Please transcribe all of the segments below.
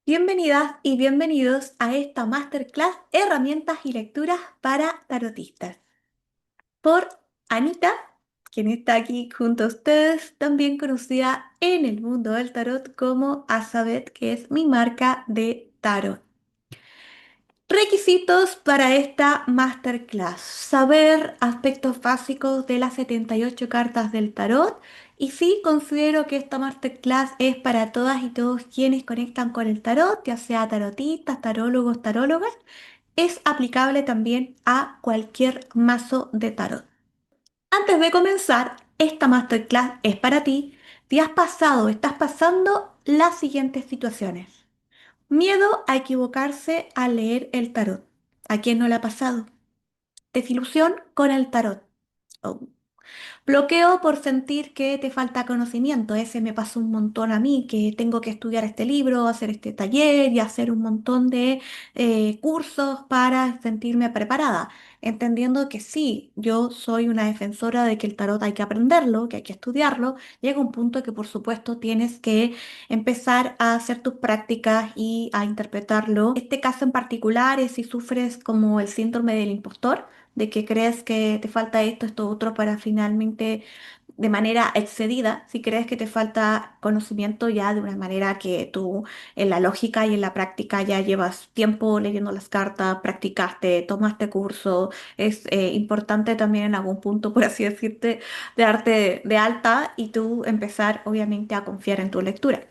Bienvenidas y bienvenidos a esta masterclass Herramientas y lecturas para tarotistas por Anita, quien está aquí junto a ustedes, también conocida en el mundo del tarot como Azabeth, que es mi marca de tarot. Requisitos para esta masterclass: saber aspectos básicos de las 78 cartas del tarot. Y sí, considero que esta masterclass es para todas y todos quienes conectan con el tarot, ya sea tarotistas, tarólogos, tarólogas. Es aplicable también a cualquier mazo de tarot. Antes de comenzar, esta masterclass es para ti si has pasado, estás pasando las siguientes situaciones. Miedo a equivocarse al leer el tarot. ¿A quién no le ha pasado? Desilusión con el tarot. Oh. Bloqueo por sentir que te falta conocimiento. Ese me pasó un montón a mí, que tengo que estudiar este libro, hacer este taller y hacer un montón de cursos para sentirme preparada. Entendiendo que sí, yo soy una defensora de que el tarot hay que aprenderlo, que hay que estudiarlo. Llega un punto que por supuesto tienes que empezar a hacer tus prácticas y a interpretarlo. Este caso en particular es si sufres como el síndrome del impostor, de que crees que te falta esto, esto, otro para finalmente, de manera excedida, si crees que te falta conocimiento ya de una manera que tú en la lógica y en la práctica ya llevas tiempo leyendo las cartas, practicaste, tomaste curso. Es importante también en algún punto, por así decirte, de darte de alta y tú empezar obviamente a confiar en tu lectura.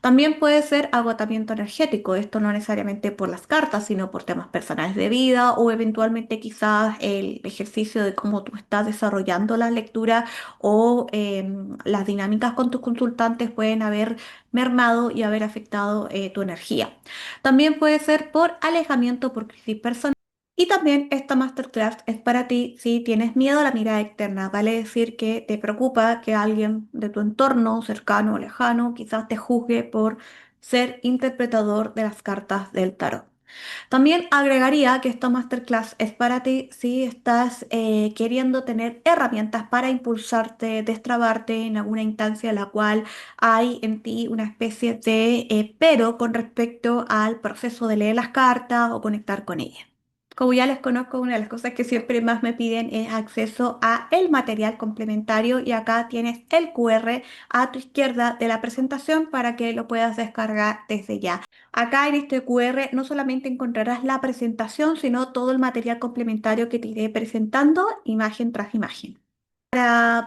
También puede ser agotamiento energético, esto no necesariamente por las cartas, sino por temas personales de vida o eventualmente quizás el ejercicio de cómo tú estás desarrollando la lectura o las dinámicas con tus consultantes pueden haber mermado y haber afectado tu energía. También puede ser por alejamiento por crisis personal. Y también esta masterclass es para ti si tienes miedo a la mirada externa, vale decir que te preocupa que alguien de tu entorno, cercano o lejano, quizás te juzgue por ser interpretador de las cartas del tarot. También agregaría que esta masterclass es para ti si estás queriendo tener herramientas para impulsarte, destrabarte en alguna instancia en la cual hay en ti una especie de pero con respecto al proceso de leer las cartas o conectar con ellas. Como ya les conozco, una de las cosas que siempre más me piden es acceso a el material complementario y acá tienes el QR a tu izquierda de la presentación para que lo puedas descargar desde ya. Acá en este QR no solamente encontrarás la presentación, sino todo el material complementario que te iré presentando imagen tras imagen.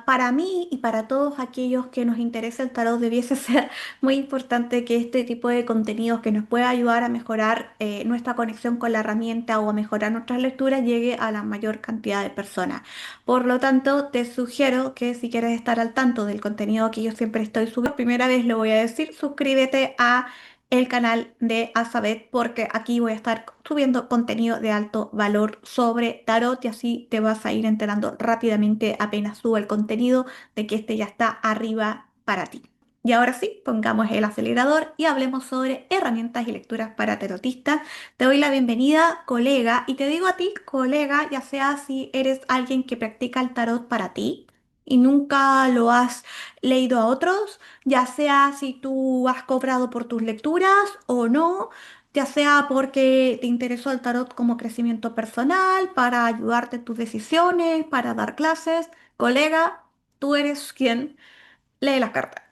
Para mí y para todos aquellos que nos interesa el tarot, debiese ser muy importante que este tipo de contenidos que nos pueda ayudar a mejorar nuestra conexión con la herramienta o a mejorar nuestras lecturas llegue a la mayor cantidad de personas. Por lo tanto, te sugiero que si quieres estar al tanto del contenido que yo siempre estoy subiendo, por primera vez lo voy a decir, suscríbete a el canal de Azabeth porque aquí voy a estar subiendo contenido de alto valor sobre tarot y así te vas a ir enterando rápidamente apenas suba el contenido de que este ya está arriba para ti. Y ahora sí, pongamos el acelerador y hablemos sobre herramientas y lecturas para tarotistas. Te doy la bienvenida, colega, y te digo a ti, colega, ya sea si eres alguien que practica el tarot para ti y nunca lo has leído a otros, ya sea si tú has cobrado por tus lecturas o no, ya sea porque te interesó el tarot como crecimiento personal, para ayudarte en tus decisiones, para dar clases. Colega, tú eres quien lee las cartas.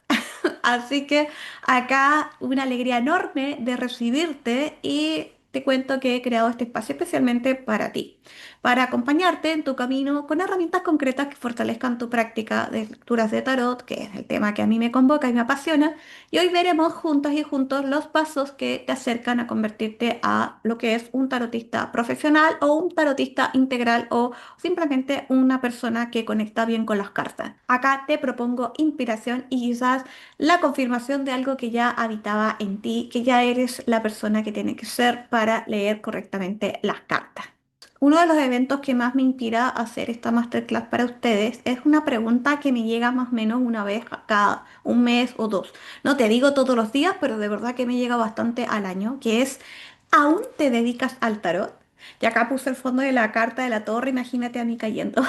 Así que acá una alegría enorme de recibirte y te cuento que he creado este espacio especialmente para ti, para acompañarte en tu camino con herramientas concretas que fortalezcan tu práctica de lecturas de tarot, que es el tema que a mí me convoca y me apasiona. Y hoy veremos juntas y juntos los pasos que te acercan a convertirte a lo que es un tarotista profesional o un tarotista integral o simplemente una persona que conecta bien con las cartas. Acá te propongo inspiración y quizás la confirmación de algo que ya habitaba en ti, que ya eres la persona que tiene que ser para leer correctamente las cartas. Uno de los eventos que más me inspira a hacer esta masterclass para ustedes es una pregunta que me llega más o menos una vez a cada un mes o dos. No te digo todos los días, pero de verdad que me llega bastante al año, que es, ¿aún te dedicas al tarot? Y acá puse el fondo de la carta de la torre, imagínate a mí cayendo.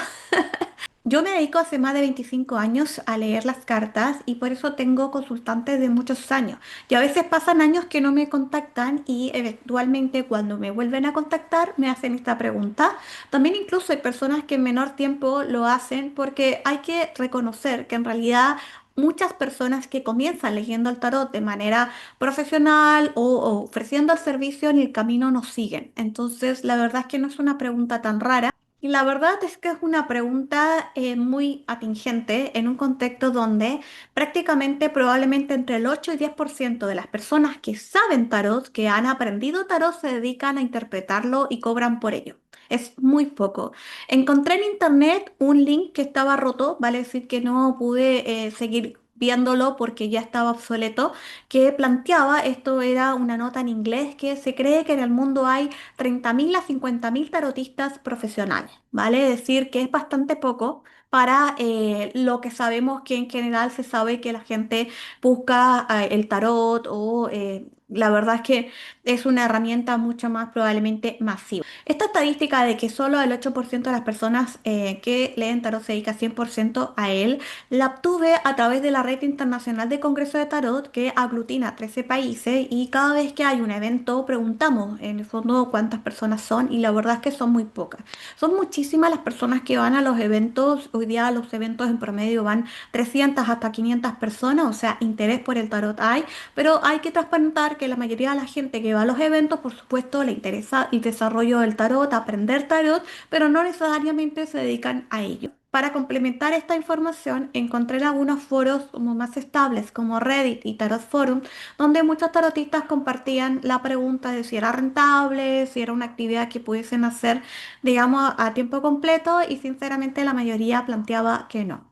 Yo me dedico hace más de 25 años a leer las cartas y por eso tengo consultantes de muchos años. Y a veces pasan años que no me contactan y eventualmente cuando me vuelven a contactar me hacen esta pregunta. También incluso hay personas que en menor tiempo lo hacen porque hay que reconocer que en realidad muchas personas que comienzan leyendo el tarot de manera profesional o ofreciendo el servicio en el camino nos siguen. Entonces, la verdad es que no es una pregunta tan rara. Y la verdad es que es una pregunta muy atingente en un contexto donde prácticamente probablemente entre el 8 y 10% de las personas que saben tarot, que han aprendido tarot, se dedican a interpretarlo y cobran por ello. Es muy poco. Encontré en internet un link que estaba roto, vale decir que no pude seguir viéndolo porque ya estaba obsoleto, que planteaba, esto era una nota en inglés, que se cree que en el mundo hay 30.000 a 50.000 tarotistas profesionales, ¿vale? Es decir, que es bastante poco para lo que sabemos que en general se sabe que la gente busca el tarot o la verdad es que es una herramienta mucho más probablemente masiva. Esta estadística de que solo el 8% de las personas que leen tarot se dedica 100% a él, la obtuve a través de la Red Internacional de Congreso de Tarot que aglutina 13 países y cada vez que hay un evento preguntamos en el fondo cuántas personas son y la verdad es que son muy pocas. Son muchísimas las personas que van a los eventos, hoy día los eventos en promedio van 300 hasta 500 personas, o sea, interés por el tarot hay, pero hay que transparentar que la mayoría de la gente que va a los eventos, por supuesto, le interesa el desarrollo del tarot, aprender tarot, pero no necesariamente se dedican a ello. Para complementar esta información, encontré en algunos foros como más estables como Reddit y Tarot Forum, donde muchos tarotistas compartían la pregunta de si era rentable, si era una actividad que pudiesen hacer, digamos, a tiempo completo y sinceramente la mayoría planteaba que no.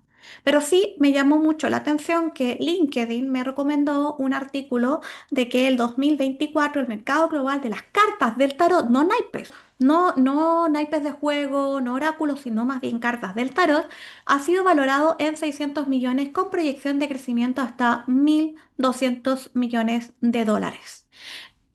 Pero sí me llamó mucho la atención que LinkedIn me recomendó un artículo de que el 2024 el mercado global de las cartas del tarot, no naipes, no naipes de juego, no oráculos, sino más bien cartas del tarot, ha sido valorado en 600 millones con proyección de crecimiento hasta 1.200 millones de dólares.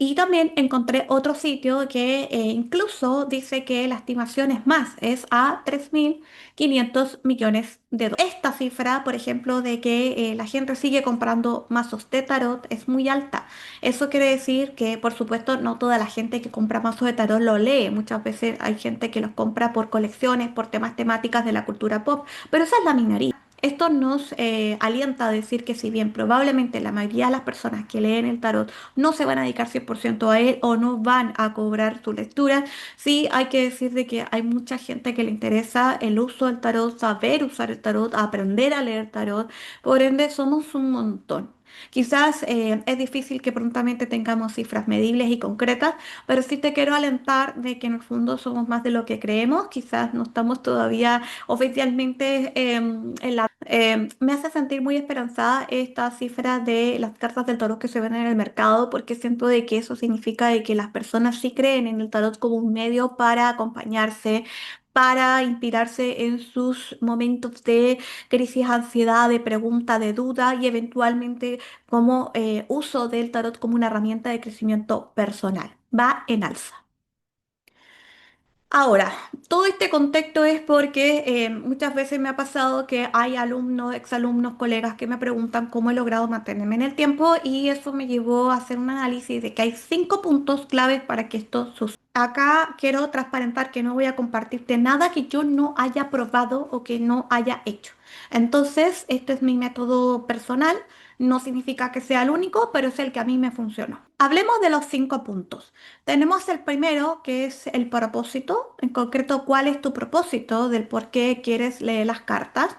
Y también encontré otro sitio que incluso dice que la estimación es más, es a 3.500 millones de dólares. Esta cifra, por ejemplo, de que la gente sigue comprando mazos de tarot es muy alta. Eso quiere decir que, por supuesto, no toda la gente que compra mazos de tarot lo lee. Muchas veces hay gente que los compra por colecciones, por temas temáticas de la cultura pop, pero esa es la minoría. Esto nos alienta a decir que si bien probablemente la mayoría de las personas que leen el tarot no se van a dedicar 100% a él o no van a cobrar su lectura, sí hay que decir de que hay mucha gente que le interesa el uso del tarot, saber usar el tarot, aprender a leer tarot, por ende somos un montón. Quizás es difícil que prontamente tengamos cifras medibles y concretas, pero sí te quiero alentar de que en el fondo somos más de lo que creemos. Quizás no estamos todavía oficialmente en la... me hace sentir muy esperanzada esta cifra de las cartas del tarot que se ven en el mercado, porque siento de que eso significa de que las personas sí creen en el tarot como un medio para acompañarse, para inspirarse en sus momentos de crisis, ansiedad, de pregunta, de duda y eventualmente como uso del tarot como una herramienta de crecimiento personal. Va en alza. Ahora, todo este contexto es porque muchas veces me ha pasado que hay alumnos, exalumnos, colegas que me preguntan cómo he logrado mantenerme en el tiempo y eso me llevó a hacer un análisis de que hay 5 puntos claves para que esto suceda. Acá quiero transparentar que no voy a compartirte nada que yo no haya probado o que no haya hecho. Entonces, este es mi método personal. No significa que sea el único, pero es el que a mí me funcionó. Hablemos de los 5 puntos. Tenemos el primero, que es el propósito, en concreto, cuál es tu propósito del por qué quieres leer las cartas.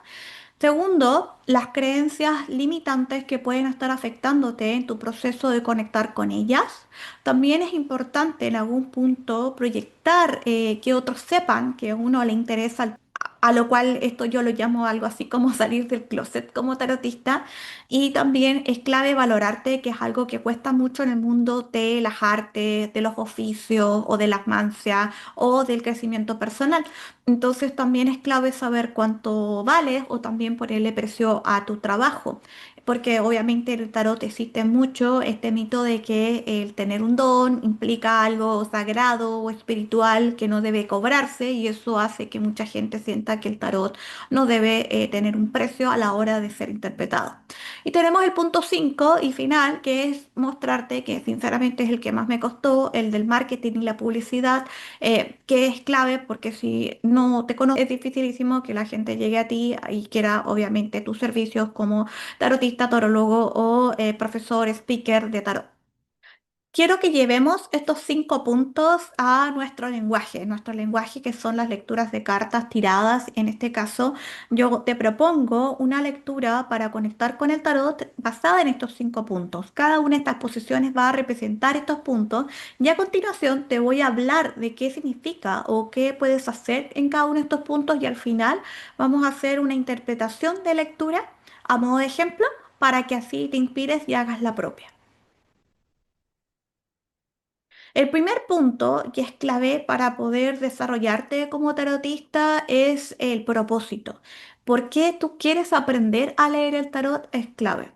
Segundo, las creencias limitantes que pueden estar afectándote en tu proceso de conectar con ellas. También es importante en algún punto proyectar que otros sepan que a uno le interesa, a lo cual esto yo lo llamo algo así como salir del closet como tarotista. Y también es clave valorarte, que es algo que cuesta mucho en el mundo de las artes, de los oficios o de las mancias o del crecimiento personal. Entonces también es clave saber cuánto vales o también ponerle precio a tu trabajo. porque obviamente el tarot existe mucho este mito de que el tener un don implica algo sagrado o espiritual que no debe cobrarse y eso hace que mucha gente sienta que el tarot no debe tener un precio a la hora de ser interpretado. Y tenemos el punto 5 y final, que es mostrarte que sinceramente es el que más me costó, el del marketing y la publicidad, que es clave porque si no te conoces es dificilísimo que la gente llegue a ti y quiera obviamente tus servicios como tarotista, tarólogo o profesor, speaker de tarot. Quiero que llevemos estos 5 puntos a nuestro lenguaje que son las lecturas de cartas tiradas. En este caso, yo te propongo una lectura para conectar con el tarot basada en estos 5 puntos. Cada una de estas posiciones va a representar estos puntos y a continuación te voy a hablar de qué significa o qué puedes hacer en cada uno de estos puntos y al final vamos a hacer una interpretación de lectura a modo de ejemplo para que así te inspires y hagas la propia. El primer punto que es clave para poder desarrollarte como tarotista es el propósito. ¿Por qué tú quieres aprender a leer el tarot? Es clave.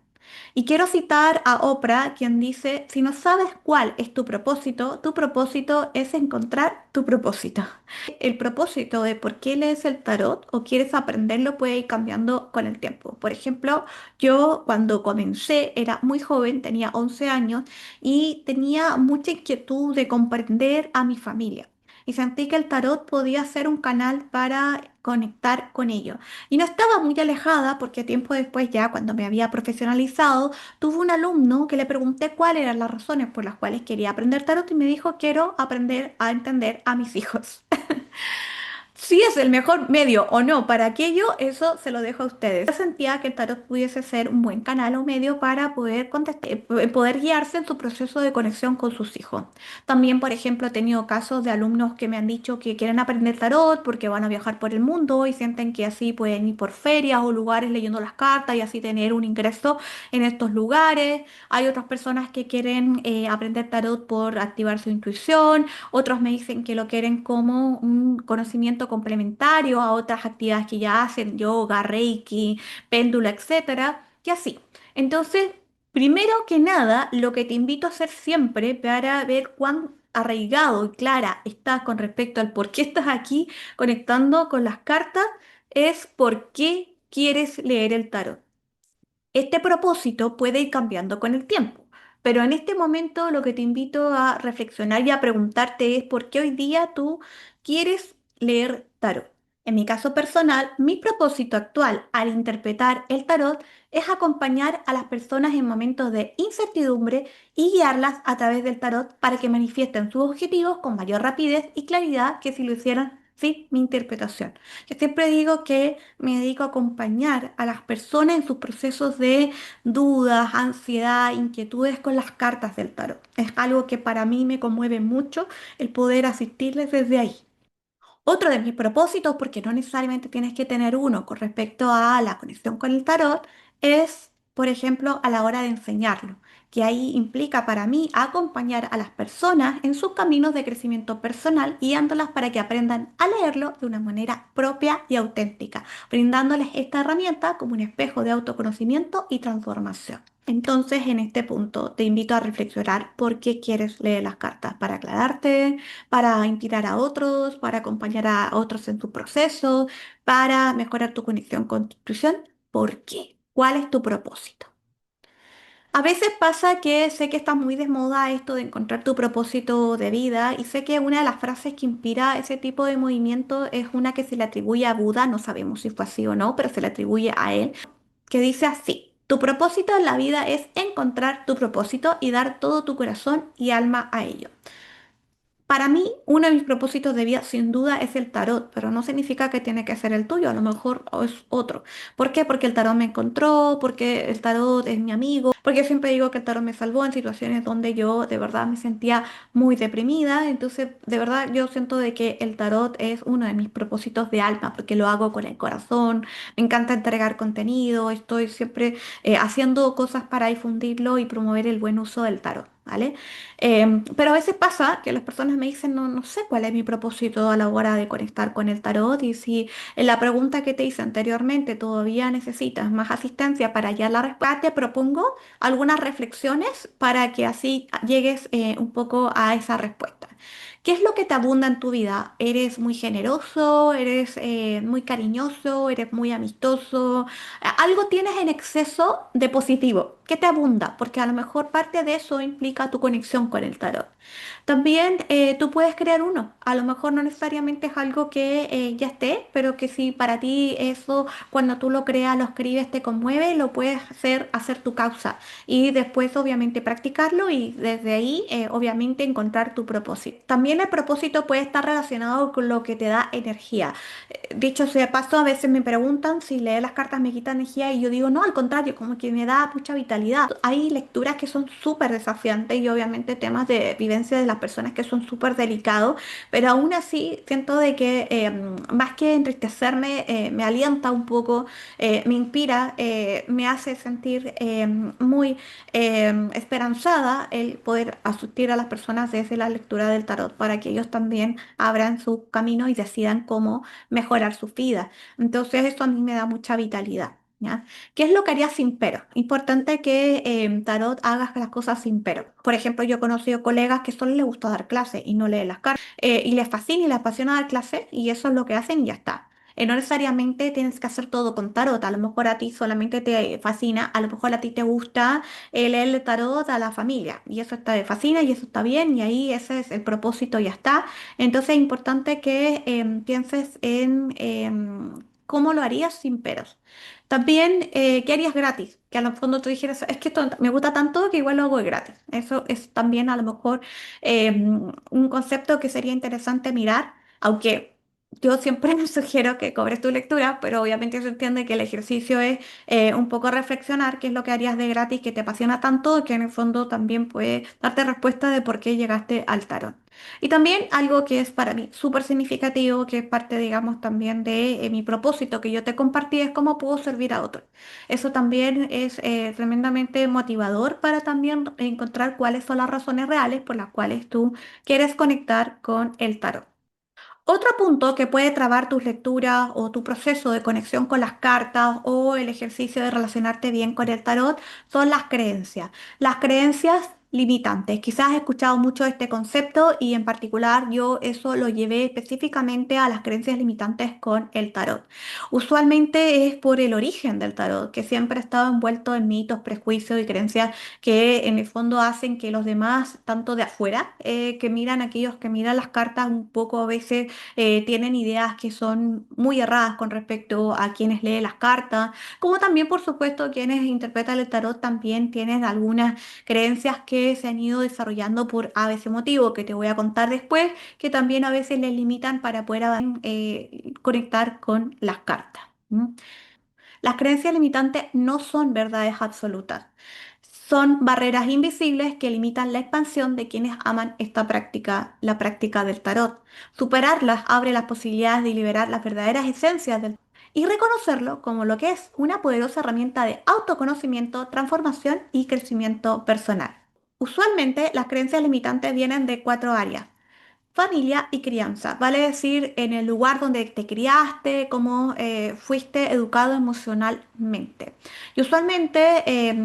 Y quiero citar a Oprah, quien dice, si no sabes cuál es tu propósito es encontrar tu propósito. El propósito de por qué lees el tarot o quieres aprenderlo puede ir cambiando con el tiempo. Por ejemplo, yo cuando comencé era muy joven, tenía 11 años y tenía mucha inquietud de comprender a mi familia. Y sentí que el tarot podía ser un canal para conectar con ellos. Y no estaba muy alejada porque tiempo después, ya cuando me había profesionalizado, tuve un alumno que le pregunté cuáles eran las razones por las cuales quería aprender tarot y me dijo, quiero aprender a entender a mis hijos. Si es el mejor medio o no para aquello, eso se lo dejo a ustedes. Yo sentía que el tarot pudiese ser un buen canal o medio para poder contestar, poder guiarse en su proceso de conexión con sus hijos. También, por ejemplo, he tenido casos de alumnos que me han dicho que quieren aprender tarot porque van a viajar por el mundo y sienten que así pueden ir por ferias o lugares leyendo las cartas y así tener un ingreso en estos lugares. Hay otras personas que quieren aprender tarot por activar su intuición. Otros me dicen que lo quieren como un conocimiento complementario a otras actividades que ya hacen, yoga, reiki, péndulo, etcétera, y así. Entonces, primero que nada, lo que te invito a hacer siempre para ver cuán arraigado y clara estás con respecto al por qué estás aquí conectando con las cartas es por qué quieres leer el tarot. Este propósito puede ir cambiando con el tiempo, pero en este momento lo que te invito a reflexionar y a preguntarte es por qué hoy día tú quieres leer tarot. En mi caso personal, mi propósito actual al interpretar el tarot es acompañar a las personas en momentos de incertidumbre y guiarlas a través del tarot para que manifiesten sus objetivos con mayor rapidez y claridad que si lo hicieran sin mi interpretación. Yo siempre digo que me dedico a acompañar a las personas en sus procesos de dudas, ansiedad, inquietudes con las cartas del tarot. Es algo que para mí me conmueve mucho el poder asistirles desde ahí. Otro de mis propósitos, porque no necesariamente tienes que tener uno con respecto a la conexión con el tarot, es, por ejemplo, a la hora de enseñarlo, que ahí implica para mí acompañar a las personas en sus caminos de crecimiento personal, guiándolas para que aprendan a leerlo de una manera propia y auténtica, brindándoles esta herramienta como un espejo de autoconocimiento y transformación. Entonces, en este punto, te invito a reflexionar por qué quieres leer las cartas, para aclararte, para inspirar a otros, para acompañar a otros en tu proceso, para mejorar tu conexión con tu intuición. ¿Por qué? ¿Cuál es tu propósito? A veces pasa que sé que está muy de moda esto de encontrar tu propósito de vida y sé que una de las frases que inspira ese tipo de movimiento es una que se le atribuye a Buda, no sabemos si fue así o no, pero se le atribuye a él, que dice así, tu propósito en la vida es encontrar tu propósito y dar todo tu corazón y alma a ello. Para mí, uno de mis propósitos de vida sin duda es el tarot, pero no significa que tiene que ser el tuyo, a lo mejor es otro. ¿Por qué? Porque el tarot me encontró, porque el tarot es mi amigo, porque siempre digo que el tarot me salvó en situaciones donde yo de verdad me sentía muy deprimida, entonces de verdad yo siento de que el tarot es uno de mis propósitos de alma, porque lo hago con el corazón, me encanta entregar contenido, estoy siempre haciendo cosas para difundirlo y promover el buen uso del tarot. ¿vale? Pero a veces pasa que las personas me dicen, no, no sé cuál es mi propósito a la hora de conectar con el tarot y si en la pregunta que te hice anteriormente todavía necesitas más asistencia para hallar la respuesta, te propongo algunas reflexiones para que así llegues un poco a esa respuesta. ¿Qué es lo que te abunda en tu vida? ¿Eres muy generoso? ¿Eres muy cariñoso? ¿Eres muy amistoso? Algo tienes en exceso de positivo. ¿Qué te abunda? Porque a lo mejor parte de eso implica tu conexión con el tarot. También tú puedes crear uno. A lo mejor no necesariamente es algo que ya esté, pero que si para ti eso, cuando tú lo creas, lo escribes, te conmueve, lo puedes hacer tu causa. Y después, obviamente, practicarlo y desde ahí, obviamente, encontrar tu propósito. También el propósito puede estar relacionado con lo que te da energía. Dicho sea de paso, a veces me preguntan si leer las cartas me quita energía y yo digo, no, al contrario, como que me da mucha vitalidad. Hay lecturas que son súper desafiantes y obviamente temas de vivencia de las personas que son súper delicados, pero aún así siento de que más que entristecerme, me alienta un poco, me inspira, me hace sentir muy esperanzada el poder asistir a las personas desde la lectura del tarot para que ellos también abran su camino y decidan cómo mejorar su vida. Entonces eso a mí me da mucha vitalidad. ¿Ya? ¿Qué es lo que haría sin pero? Importante que Tarot hagas las cosas sin pero. Por ejemplo, yo he conocido colegas que solo les gusta dar clases y no leen las cartas y les fascina y les apasiona dar clases y eso es lo que hacen y ya está. No necesariamente tienes que hacer todo con tarot, a lo mejor a ti solamente te fascina, a lo mejor a ti te gusta leer el tarot a la familia y eso te fascina y eso está bien y ahí ese es el propósito y ya está. Entonces es importante que pienses en cómo lo harías sin peros. También, ¿qué harías gratis? Que a lo fondo tú dijeras, es que esto me gusta tanto que igual lo hago de gratis. Eso es también a lo mejor un concepto que sería interesante mirar, aunque yo siempre sugiero que cobres tu lectura, pero obviamente se entiende que el ejercicio es un poco reflexionar qué es lo que harías de gratis que te apasiona tanto, que en el fondo también puede darte respuesta de por qué llegaste al tarot. Y también algo que es para mí súper significativo, que es parte, digamos, también de mi propósito que yo te compartí, es cómo puedo servir a otros. Eso también es tremendamente motivador para también encontrar cuáles son las razones reales por las cuales tú quieres conectar con el tarot. Otro punto que puede trabar tus lecturas o tu proceso de conexión con las cartas o el ejercicio de relacionarte bien con el tarot son las creencias. Las creencias limitantes. Quizás has escuchado mucho de este concepto y en particular yo eso lo llevé específicamente a las creencias limitantes con el tarot. Usualmente es por el origen del tarot, que siempre ha estado envuelto en mitos, prejuicios y creencias que en el fondo hacen que los demás, tanto de afuera, que miran aquellos que miran las cartas un poco a veces tienen ideas que son muy erradas con respecto a quienes leen las cartas, como también, por supuesto, quienes interpretan el tarot también tienen algunas creencias que se han ido desarrollando por a veces motivo, que te voy a contar después, que también a veces les limitan para poder conectar con las cartas. ¿M? Las creencias limitantes no son verdades absolutas. Son barreras invisibles que limitan la expansión de quienes aman esta práctica, la práctica del tarot. Superarlas abre las posibilidades de liberar las verdaderas esencias del y reconocerlo como lo que es una poderosa herramienta de autoconocimiento, transformación y crecimiento personal. Usualmente las creencias limitantes vienen de cuatro áreas: familia y crianza, vale decir, en el lugar donde te criaste, cómo fuiste educado emocionalmente. Y usualmente,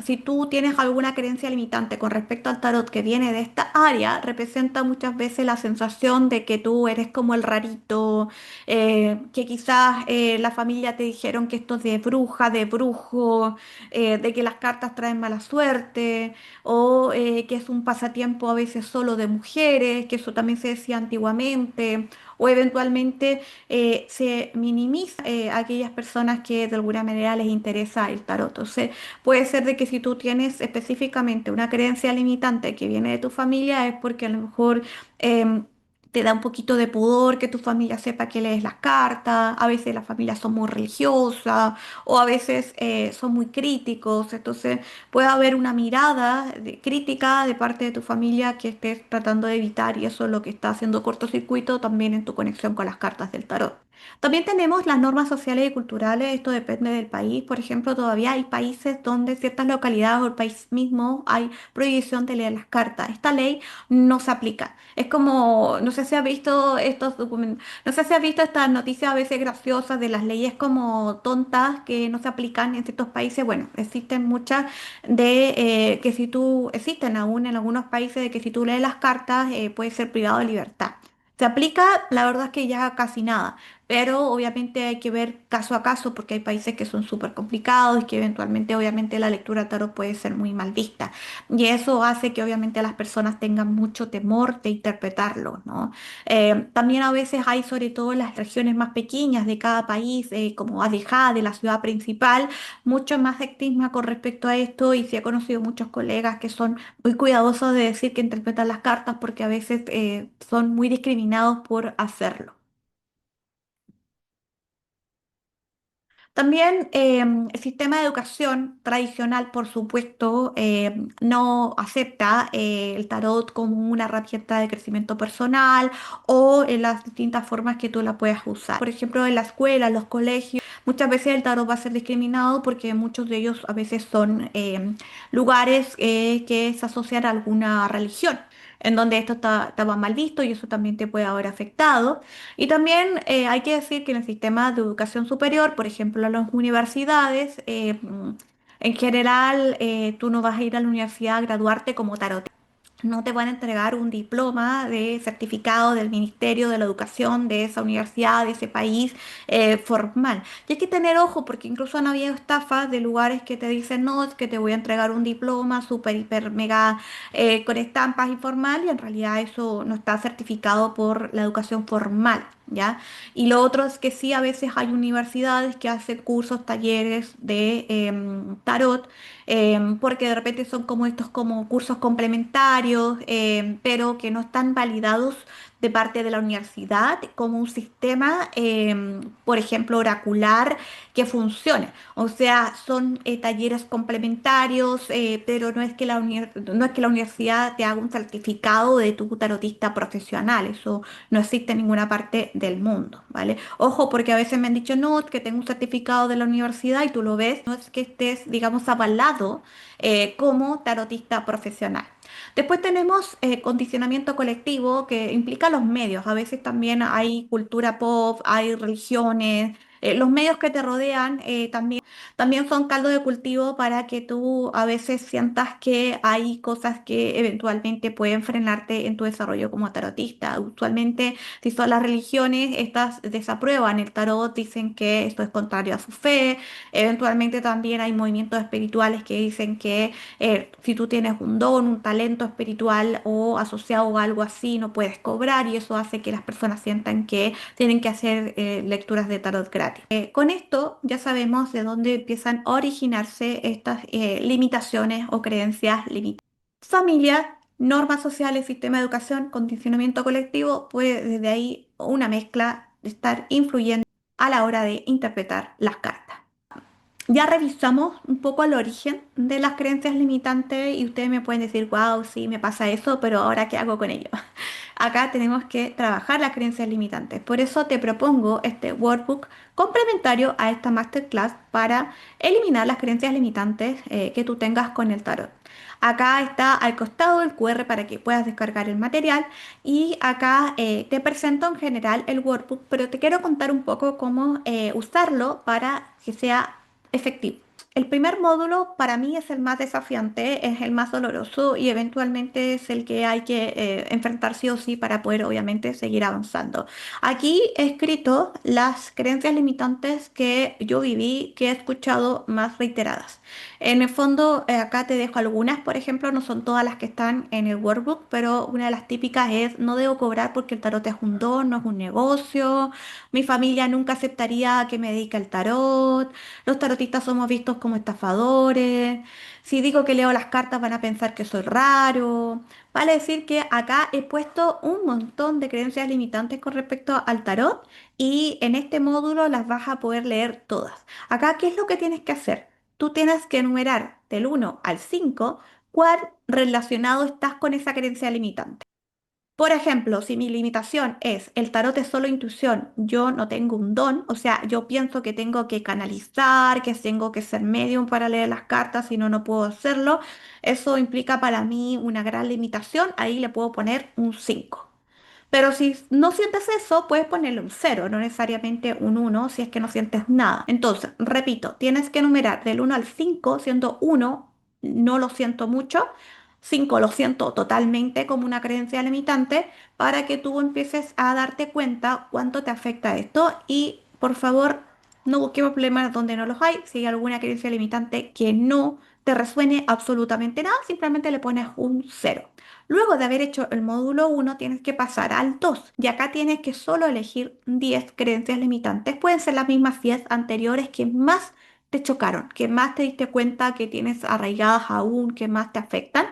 si tú tienes alguna creencia limitante con respecto al tarot que viene de esta área, representa muchas veces la sensación de que tú eres como el rarito, que quizás la familia te dijeron que esto es de bruja, de brujo, de que las cartas traen mala suerte o que es un pasatiempo a veces solo de mujeres, que eso también se decía antiguamente, o eventualmente se minimiza a aquellas personas que de alguna manera les interesa el tarot. Entonces, puede ser de que si tú tienes específicamente una creencia limitante que viene de tu familia, es porque a lo mejor te da un poquito de pudor que tu familia sepa que lees las cartas, a veces las familias son muy religiosas o a veces son muy críticos, entonces puede haber una mirada crítica de parte de tu familia que estés tratando de evitar y eso es lo que está haciendo cortocircuito también en tu conexión con las cartas del tarot. También tenemos las normas sociales y culturales, esto depende del país. Por ejemplo, todavía hay países donde ciertas localidades o el país mismo hay prohibición de leer las cartas. Esta ley no se aplica. Es como, no sé si has visto estos documentos, no sé si has visto estas noticias a veces graciosas de las leyes como tontas que no se aplican en ciertos países. Bueno, existen muchas que si tú, existen aún en algunos países de que si tú lees las cartas puedes ser privado de libertad. Se aplica, la verdad es que ya casi nada, pero obviamente hay que ver caso a caso porque hay países que son súper complicados y que eventualmente obviamente la lectura tarot puede ser muy mal vista. Y eso hace que obviamente las personas tengan mucho temor de interpretarlo, ¿no? También a veces hay sobre todo en las regiones más pequeñas de cada país, como alejada de la ciudad principal, mucho más estigma con respecto a esto y sí he conocido muchos colegas que son muy cuidadosos de decir que interpretan las cartas porque a veces son muy discriminados por hacerlo. También el sistema de educación tradicional, por supuesto, no acepta el tarot como una herramienta de crecimiento personal o en las distintas formas que tú la puedas usar. Por ejemplo, en la escuela, en los colegios, muchas veces el tarot va a ser discriminado porque muchos de ellos a veces son lugares que se asocian a alguna religión, en donde esto estaba mal visto y eso también te puede haber afectado. Y también hay que decir que en el sistema de educación superior, por ejemplo, en las universidades, en general, tú no vas a ir a la universidad a graduarte como tarot. No te van a entregar un diploma de certificado del Ministerio de la Educación de esa universidad, de ese país formal. Y hay que tener ojo porque incluso han habido estafas de lugares que te dicen, no, es que te voy a entregar un diploma súper, hiper, mega, con estampas informal y en realidad eso no está certificado por la educación formal. ¿Ya? Y lo otro es que sí, a veces hay universidades que hacen cursos, talleres de tarot porque de repente son como estos como cursos complementarios, pero que no están validados de parte de la universidad como un sistema, por ejemplo, oracular que funcione. O sea, son talleres complementarios, pero no es que la universidad te haga un certificado de tu tarotista profesional. Eso no existe en ninguna parte del mundo, ¿vale? Ojo, porque a veces me han dicho, no, es que tengo un certificado de la universidad y tú lo ves, no es que estés, digamos, avalado como tarotista profesional. Después tenemos condicionamiento colectivo que implica los medios. A veces también hay cultura pop, hay religiones. Los medios que te rodean también son caldo de cultivo para que tú a veces sientas que hay cosas que eventualmente pueden frenarte en tu desarrollo como tarotista. Usualmente, si son las religiones, estas desaprueban el tarot, dicen que esto es contrario a su fe. Eventualmente también hay movimientos espirituales que dicen que si tú tienes un don, un talento espiritual o asociado a algo así, no puedes cobrar y eso hace que las personas sientan que tienen que hacer lecturas de tarot gratis. Con esto ya sabemos de dónde empiezan a originarse estas limitaciones o creencias limitadas. Familia, normas sociales, sistema de educación, condicionamiento colectivo, puede desde ahí una mezcla de estar influyendo a la hora de interpretar las cartas. Ya revisamos un poco el origen de las creencias limitantes y ustedes me pueden decir, wow, sí, me pasa eso, pero ahora ¿qué hago con ello? Acá tenemos que trabajar las creencias limitantes. Por eso te propongo este workbook complementario a esta masterclass para eliminar las creencias limitantes que tú tengas con el tarot. Acá está al costado el QR para que puedas descargar el material y acá te presento en general el workbook, pero te quiero contar un poco cómo usarlo para que sea efectivo. El primer módulo para mí es el más desafiante, es el más doloroso y eventualmente es el que hay que enfrentar sí o sí para poder obviamente seguir avanzando. Aquí he escrito las creencias limitantes que yo viví, que he escuchado más reiteradas. En el fondo, acá te dejo algunas, por ejemplo, no son todas las que están en el workbook, pero una de las típicas es no debo cobrar porque el tarot es un don, no es un negocio, mi familia nunca aceptaría que me dedique al tarot. Los tarotistas somos vistos como estafadores. Si digo que leo las cartas van a pensar que soy raro. Vale decir que acá he puesto un montón de creencias limitantes con respecto al tarot y en este módulo las vas a poder leer todas. Acá, ¿qué es lo que tienes que hacer? Tú tienes que enumerar del 1 al 5 cuál relacionado estás con esa creencia limitante. Por ejemplo, si mi limitación es el tarot es solo intuición, yo no tengo un don, o sea, yo pienso que tengo que canalizar, que tengo que ser medium para leer las cartas, si no, no puedo hacerlo. Eso implica para mí una gran limitación, ahí le puedo poner un 5. Pero si no sientes eso, puedes ponerle un 0, no necesariamente un 1 si es que no sientes nada. Entonces, repito, tienes que numerar del 1 al 5, siendo 1 no lo siento mucho, 5 lo siento totalmente como una creencia limitante, para que tú empieces a darte cuenta cuánto te afecta esto. Y por favor, no busquemos problemas donde no los hay. Si hay alguna creencia limitante que no te resuene absolutamente nada, simplemente le pones un 0. Luego de haber hecho el módulo 1, tienes que pasar al 2 y acá tienes que solo elegir 10 creencias limitantes. Pueden ser las mismas 10 anteriores que más te chocaron, que más te diste cuenta que tienes arraigadas aún, que más te afectan.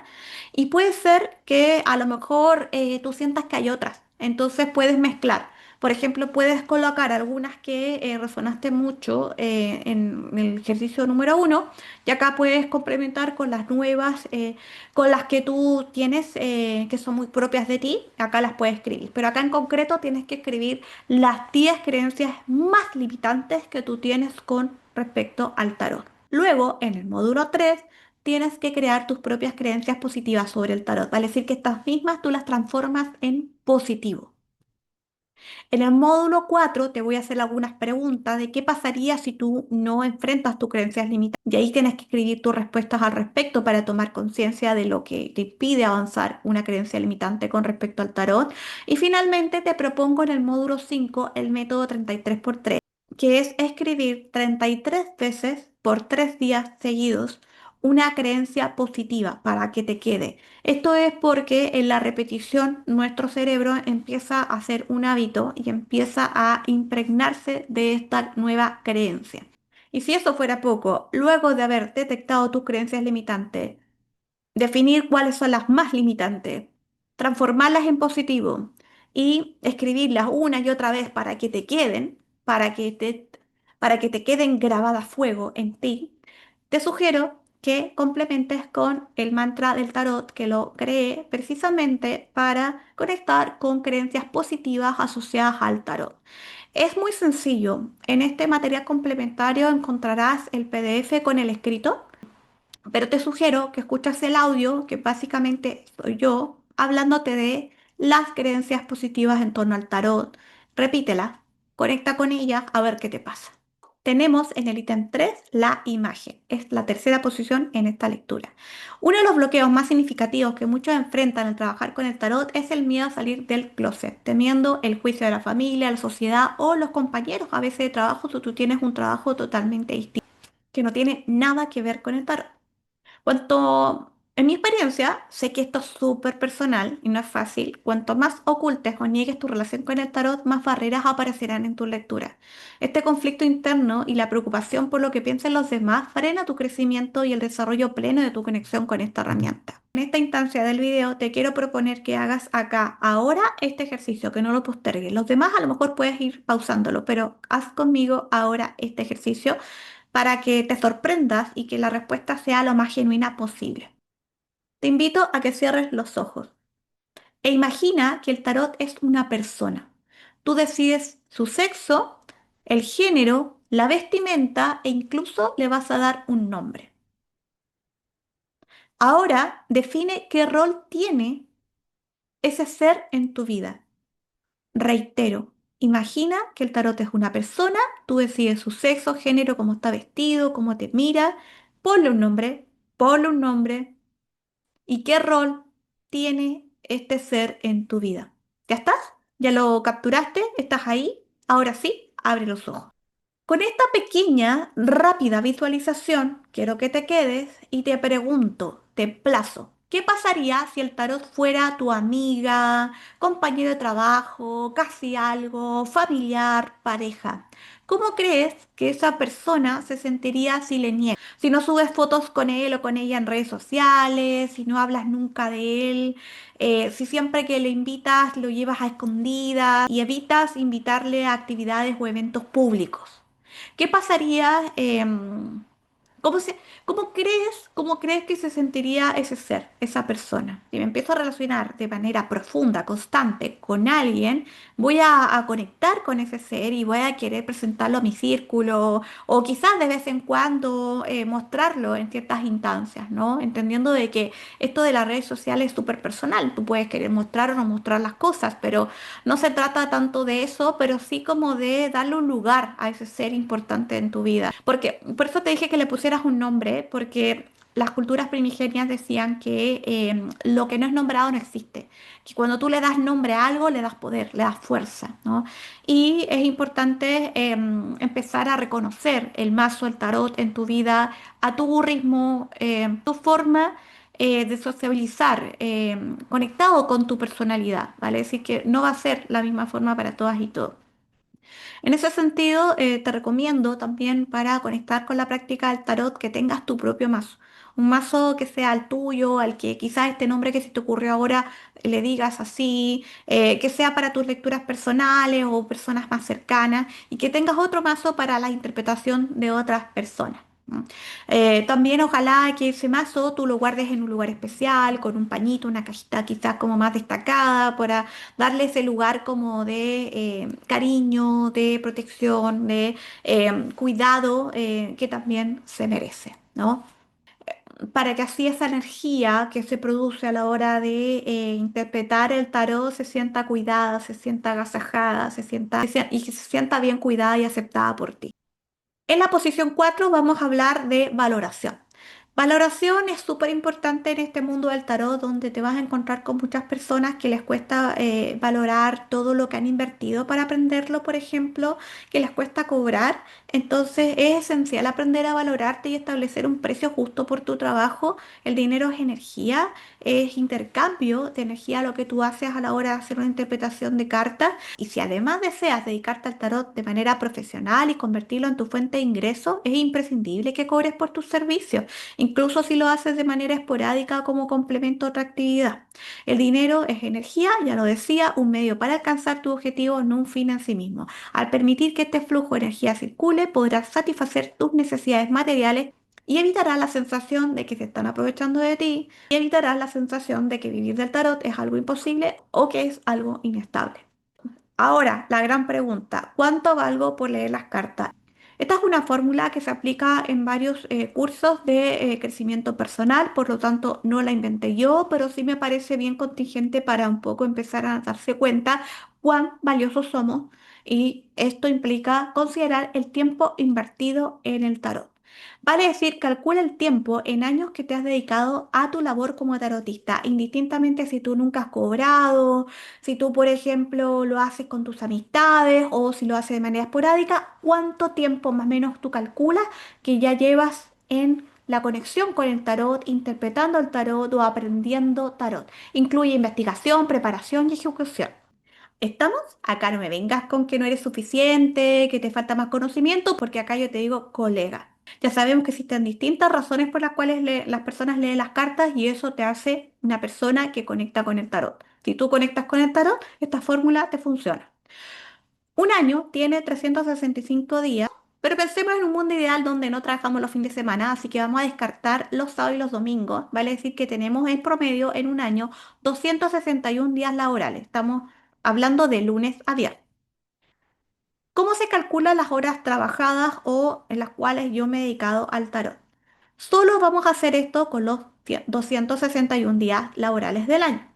Y puede ser que a lo mejor tú sientas que hay otras. Entonces puedes mezclar. Por ejemplo, puedes colocar algunas que resonaste mucho en el ejercicio número 1 y acá puedes complementar con las nuevas, con las que tú tienes, que son muy propias de ti. Acá las puedes escribir. Pero acá en concreto tienes que escribir las 10 creencias más limitantes que tú tienes con respecto al tarot. Luego, en el módulo 3 tienes que crear tus propias creencias positivas sobre el tarot. Vale decir que estas mismas tú las transformas en positivo. En el módulo 4 te voy a hacer algunas preguntas de qué pasaría si tú no enfrentas tus creencias limitantes. Y ahí tienes que escribir tus respuestas al respecto para tomar conciencia de lo que te impide avanzar una creencia limitante con respecto al tarot. Y finalmente te propongo en el módulo 5 el método 33x3, que es escribir 33 veces por 3 días seguidos una creencia positiva para que te quede. Esto es porque en la repetición nuestro cerebro empieza a hacer un hábito y empieza a impregnarse de esta nueva creencia. Y si eso fuera poco, luego de haber detectado tus creencias limitantes, definir cuáles son las más limitantes, transformarlas en positivo y escribirlas una y otra vez para que te queden, para que te queden grabadas a fuego en ti, te sugiero que complementes con el mantra del tarot que lo creé precisamente para conectar con creencias positivas asociadas al tarot. Es muy sencillo. En este material complementario encontrarás el PDF con el escrito, pero te sugiero que escuches el audio, que básicamente soy yo, hablándote de las creencias positivas en torno al tarot. Repítela, conecta con ella a ver qué te pasa. Tenemos en el ítem 3 la imagen. Es la tercera posición en esta lectura. Uno de los bloqueos más significativos que muchos enfrentan al trabajar con el tarot es el miedo a salir del closet, temiendo el juicio de la familia, la sociedad o los compañeros a veces de trabajo si tú tienes un trabajo totalmente distinto, que no tiene nada que ver con el tarot. En mi experiencia, sé que esto es súper personal y no es fácil. Cuanto más ocultes o niegues tu relación con el tarot, más barreras aparecerán en tu lectura. Este conflicto interno y la preocupación por lo que piensen los demás frena tu crecimiento y el desarrollo pleno de tu conexión con esta herramienta. En esta instancia del video te quiero proponer que hagas acá, ahora, este ejercicio, que no lo postergues. Los demás a lo mejor puedes ir pausándolo, pero haz conmigo ahora este ejercicio para que te sorprendas y que la respuesta sea lo más genuina posible. Te invito a que cierres los ojos e imagina que el tarot es una persona. Tú decides su sexo, el género, la vestimenta e incluso le vas a dar un nombre. Ahora define qué rol tiene ese ser en tu vida. Reitero, imagina que el tarot es una persona, tú decides su sexo, género, cómo está vestido, cómo te mira, ponle un nombre y qué rol tiene este ser en tu vida. ¿Ya estás? ¿Ya lo capturaste? ¿Estás ahí? Ahora sí, abre los ojos. Con esta pequeña, rápida visualización, quiero que te quedes y te pregunto, te emplazo, ¿qué pasaría si el tarot fuera tu amiga, compañero de trabajo, casi algo, familiar, pareja? ¿Cómo crees que esa persona se sentiría si le niegas? Si no subes fotos con él o con ella en redes sociales, si no hablas nunca de él, si siempre que le invitas lo llevas a escondidas y evitas invitarle a actividades o eventos públicos. ¿Qué pasaría ¿Cómo se, cómo crees que se sentiría ese ser, esa persona? Si me empiezo a relacionar de manera profunda, constante con alguien, voy a conectar con ese ser y voy a querer presentarlo a mi círculo o quizás de vez en cuando mostrarlo en ciertas instancias, ¿no? Entendiendo de que esto de las redes sociales es súper personal. Tú puedes querer mostrar o no mostrar las cosas, pero no se trata tanto de eso, pero sí como de darle un lugar a ese ser importante en tu vida. Porque, por eso te dije que le pusieras un nombre, porque las culturas primigenias decían que lo que no es nombrado no existe. Que cuando tú le das nombre a algo, le das poder, le das fuerza, ¿no? Y es importante empezar a reconocer el mazo, el tarot en tu vida, a tu ritmo, tu forma de sociabilizar, conectado con tu personalidad, ¿vale? Es decir, que no va a ser la misma forma para todas y todos. En ese sentido, te recomiendo también para conectar con la práctica del tarot que tengas tu propio mazo. Un mazo que sea el tuyo, al que quizás este nombre que se te ocurrió ahora le digas así, que sea para tus lecturas personales o personas más cercanas y que tengas otro mazo para la interpretación de otras personas. ¿No? También ojalá que ese mazo tú lo guardes en un lugar especial, con un pañito, una cajita quizás como más destacada, para darle ese lugar como de cariño, de protección, de cuidado que también se merece, ¿no? Para que así esa energía que se produce a la hora de interpretar el tarot se sienta cuidada, se sienta agasajada, y que se sienta bien cuidada y aceptada por ti. En la posición 4 vamos a hablar de valoración. Valoración es súper importante en este mundo del tarot donde te vas a encontrar con muchas personas que les cuesta valorar todo lo que han invertido para aprenderlo, por ejemplo, que les cuesta cobrar. Entonces es esencial aprender a valorarte y establecer un precio justo por tu trabajo. El dinero es energía, es intercambio de energía lo que tú haces a la hora de hacer una interpretación de cartas. Y si además deseas dedicarte al tarot de manera profesional y convertirlo en tu fuente de ingresos, es imprescindible que cobres por tus servicios, incluso si lo haces de manera esporádica como complemento a otra actividad. El dinero es energía, ya lo decía, un medio para alcanzar tu objetivo, no un fin en sí mismo. Al permitir que este flujo de energía circule, podrás satisfacer tus necesidades materiales y evitarás la sensación de que se están aprovechando de ti y evitarás la sensación de que vivir del tarot es algo imposible o que es algo inestable. Ahora, la gran pregunta, ¿cuánto valgo por leer las cartas? Esta es una fórmula que se aplica en varios cursos de crecimiento personal, por lo tanto no la inventé yo, pero sí me parece bien contingente para un poco empezar a darse cuenta cuán valiosos somos y esto implica considerar el tiempo invertido en el tarot. Vale decir, calcula el tiempo en años que te has dedicado a tu labor como tarotista, indistintamente si tú nunca has cobrado, si tú, por ejemplo, lo haces con tus amistades o si lo haces de manera esporádica, ¿cuánto tiempo más o menos tú calculas que ya llevas en la conexión con el tarot, interpretando el tarot o aprendiendo tarot? Incluye investigación, preparación y ejecución. ¿Estamos? Acá no me vengas con que no eres suficiente, que te falta más conocimiento, porque acá yo te digo colega. Ya sabemos que existen distintas razones por las cuales las personas leen las cartas y eso te hace una persona que conecta con el tarot. Si tú conectas con el tarot, esta fórmula te funciona. Un año tiene 365 días, pero pensemos en un mundo ideal donde no trabajamos los fines de semana, así que vamos a descartar los sábados y los domingos. Vale decir que tenemos en promedio en un año 261 días laborales. Estamos hablando de lunes a viernes. ¿Cómo se calculan las horas trabajadas o en las cuales yo me he dedicado al tarot? Solo vamos a hacer esto con los 261 días laborales del año.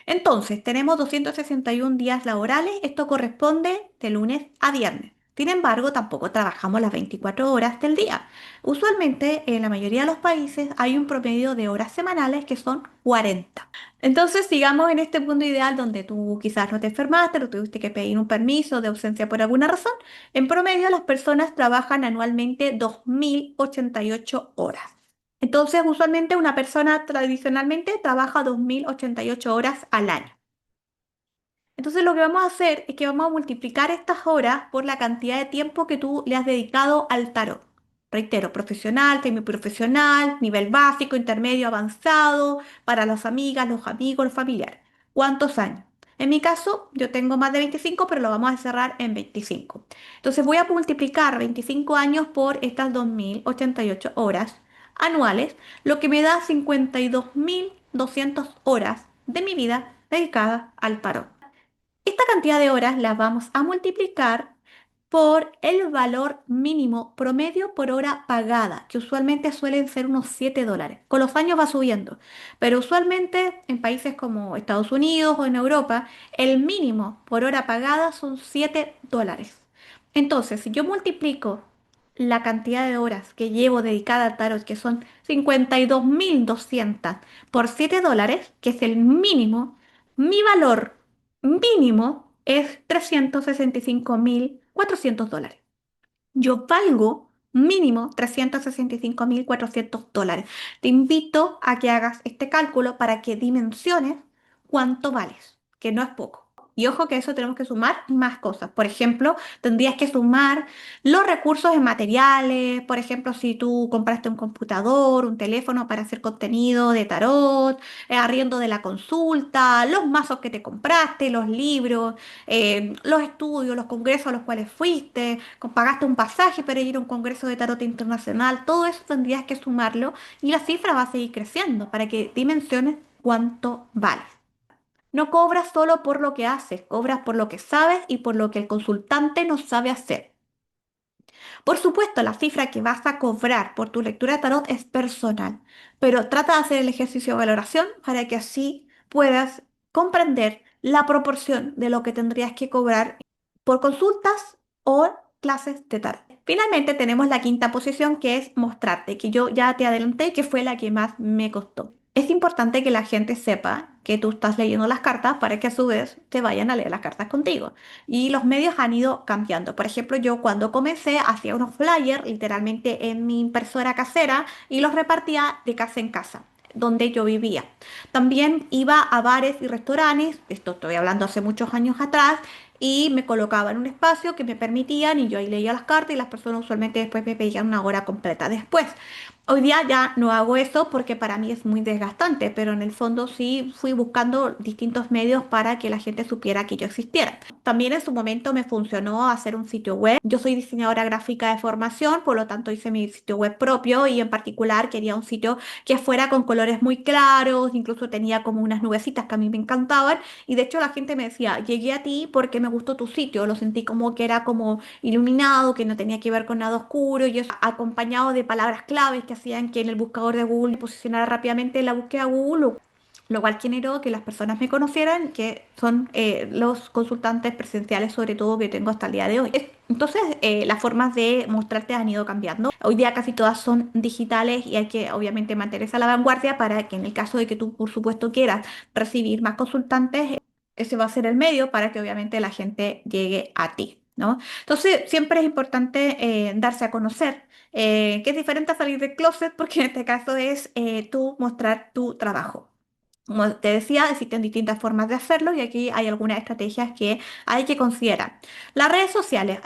Entonces, tenemos 261 días laborales, esto corresponde de lunes a viernes. Sin embargo, tampoco trabajamos las 24 horas del día. Usualmente, en la mayoría de los países hay un promedio de horas semanales que son 40. Entonces, sigamos en este punto ideal donde tú quizás no te enfermaste, no tuviste que pedir un permiso de ausencia por alguna razón. En promedio, las personas trabajan anualmente 2088 horas. Entonces, usualmente una persona tradicionalmente trabaja 2088 horas al año. Entonces, lo que vamos a hacer es que vamos a multiplicar estas horas por la cantidad de tiempo que tú le has dedicado al tarot. Reitero, profesional, semiprofesional, nivel básico, intermedio, avanzado, para las amigas, los amigos, los familiares. ¿Cuántos años? En mi caso, yo tengo más de 25, pero lo vamos a cerrar en 25. Entonces voy a multiplicar 25 años por estas 2.088 horas anuales, lo que me da 52.200 horas de mi vida dedicada al tarot. Esta cantidad de horas las vamos a multiplicar por el valor mínimo promedio por hora pagada, que usualmente suelen ser unos $7. Con los años va subiendo, pero usualmente en países como Estados Unidos o en Europa, el mínimo por hora pagada son $7. Entonces, si yo multiplico la cantidad de horas que llevo dedicada al tarot, que son 52.200 por $7, que es el mínimo, mi valor mínimo es $365.400. Yo valgo mínimo $365.400. Te invito a que hagas este cálculo para que dimensiones cuánto vales, que no es poco. Y ojo que a eso tenemos que sumar más cosas. Por ejemplo, tendrías que sumar los recursos en materiales. Por ejemplo, si tú compraste un computador, un teléfono para hacer contenido de tarot, arriendo de la consulta, los mazos que te compraste, los libros, los estudios, los congresos a los cuales fuiste, pagaste un pasaje para ir a un congreso de tarot internacional, todo eso tendrías que sumarlo y la cifra va a seguir creciendo para que dimensiones cuánto vales. No cobras solo por lo que haces, cobras por lo que sabes y por lo que el consultante no sabe hacer. Por supuesto, la cifra que vas a cobrar por tu lectura de tarot es personal, pero trata de hacer el ejercicio de valoración para que así puedas comprender la proporción de lo que tendrías que cobrar por consultas o clases de tarot. Finalmente tenemos la quinta posición que es mostrarte, que yo ya te adelanté que fue la que más me costó. Es importante que la gente sepa que tú estás leyendo las cartas para que a su vez te vayan a leer las cartas contigo. Y los medios han ido cambiando. Por ejemplo, yo cuando comencé hacía unos flyers literalmente en mi impresora casera y los repartía de casa en casa, donde yo vivía. También iba a bares y restaurantes, esto estoy hablando hace muchos años atrás, y me colocaba en un espacio que me permitían y yo ahí leía las cartas y las personas usualmente después me pedían una hora completa después. Hoy día ya no hago eso porque para mí es muy desgastante, pero en el fondo sí fui buscando distintos medios para que la gente supiera que yo existiera. También en su momento me funcionó hacer un sitio web. Yo soy diseñadora gráfica de formación, por lo tanto hice mi sitio web propio y en particular quería un sitio que fuera con colores muy claros, incluso tenía como unas nubecitas que a mí me encantaban y de hecho la gente me decía, llegué a ti porque me gustó tu sitio, lo sentí como que era como iluminado, que no tenía que ver con nada oscuro y eso acompañado de palabras claves que hacían que en el buscador de Google me posicionara rápidamente en la búsqueda Google, lo cual generó que las personas me conocieran, que son los consultantes presenciales sobre todo que tengo hasta el día de hoy. Entonces, las formas de mostrarte han ido cambiando. Hoy día casi todas son digitales y hay que obviamente mantenerse a la vanguardia para que en el caso de que tú, por supuesto, quieras recibir más consultantes, ese va a ser el medio para que obviamente la gente llegue a ti, ¿no? Entonces, siempre es importante darse a conocer, que es diferente a salir del closet porque en este caso es tú mostrar tu trabajo. Como te decía, existen distintas formas de hacerlo y aquí hay algunas estrategias que hay que considerar. Las redes sociales.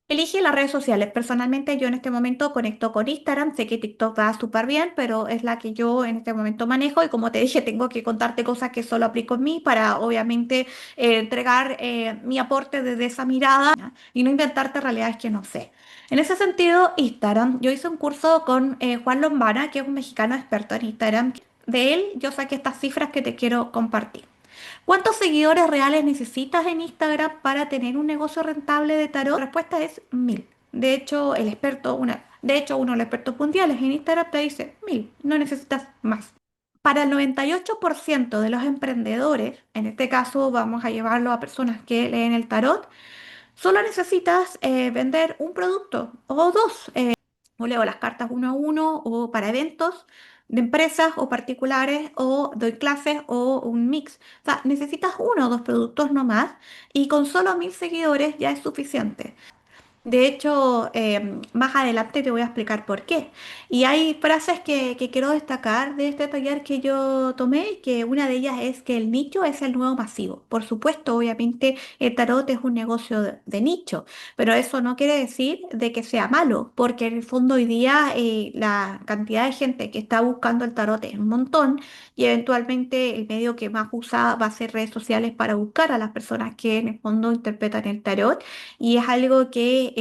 Elige las redes sociales. Personalmente yo en este momento conecto con Instagram. Sé que TikTok va súper bien, pero es la que yo en este momento manejo y como te dije, tengo que contarte cosas que solo aplico en mí para obviamente entregar mi aporte desde esa mirada, ¿ya? Y no inventarte realidades que no sé. En ese sentido, Instagram. Yo hice un curso con Juan Lombana, que es un mexicano experto en Instagram. De él yo saqué estas cifras que te quiero compartir. ¿Cuántos seguidores reales necesitas en Instagram para tener un negocio rentable de tarot? La respuesta es 1.000. De hecho, uno de los expertos mundiales en Instagram te dice 1.000, no necesitas más. Para el 98% de los emprendedores, en este caso vamos a llevarlo a personas que leen el tarot, solo necesitas vender un producto o dos. O leo las cartas uno a uno o para eventos de empresas o particulares o doy clases o un mix. O sea, necesitas uno o dos productos nomás y con solo 1.000 seguidores ya es suficiente. De hecho, más adelante te voy a explicar por qué. Y hay frases que quiero destacar de este taller que yo tomé, que una de ellas es que el nicho es el nuevo masivo. Por supuesto, obviamente el tarot es un negocio de nicho, pero eso no quiere decir de que sea malo, porque en el fondo hoy día la cantidad de gente que está buscando el tarot es un montón y eventualmente el medio que más usa va a ser redes sociales para buscar a las personas que en el fondo interpretan el tarot y es algo que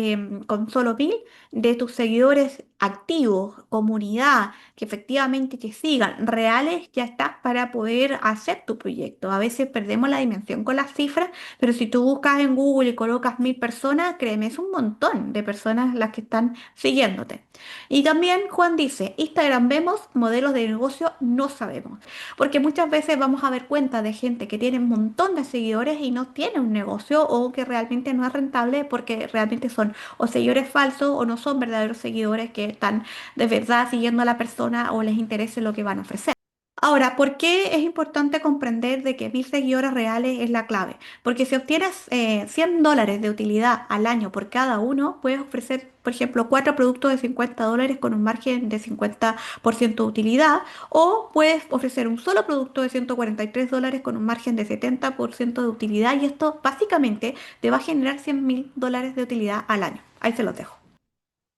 con solo 1.000 de tus seguidores activos, comunidad, que efectivamente te sigan, reales, ya estás para poder hacer tu proyecto. A veces perdemos la dimensión con las cifras, pero si tú buscas en Google y colocas 1.000 personas, créeme, es un montón de personas las que están siguiéndote. Y también Juan dice, Instagram vemos, modelos de negocio no sabemos. Porque muchas veces vamos a ver cuenta de gente que tiene un montón de seguidores y no tiene un negocio o que realmente no es rentable porque realmente son o seguidores falsos o no son verdaderos seguidores que están de verdad siguiendo a la persona o les interese lo que van a ofrecer. Ahora, ¿por qué es importante comprender de que 1.000 seguidores reales es la clave? Porque si obtienes $100 de utilidad al año por cada uno, puedes ofrecer, por ejemplo, 4 productos de $50 con un margen de 50% de utilidad, o puedes ofrecer un solo producto de $143 con un margen de 70% de utilidad, y esto básicamente te va a generar $100.000 de utilidad al año. Ahí se los dejo.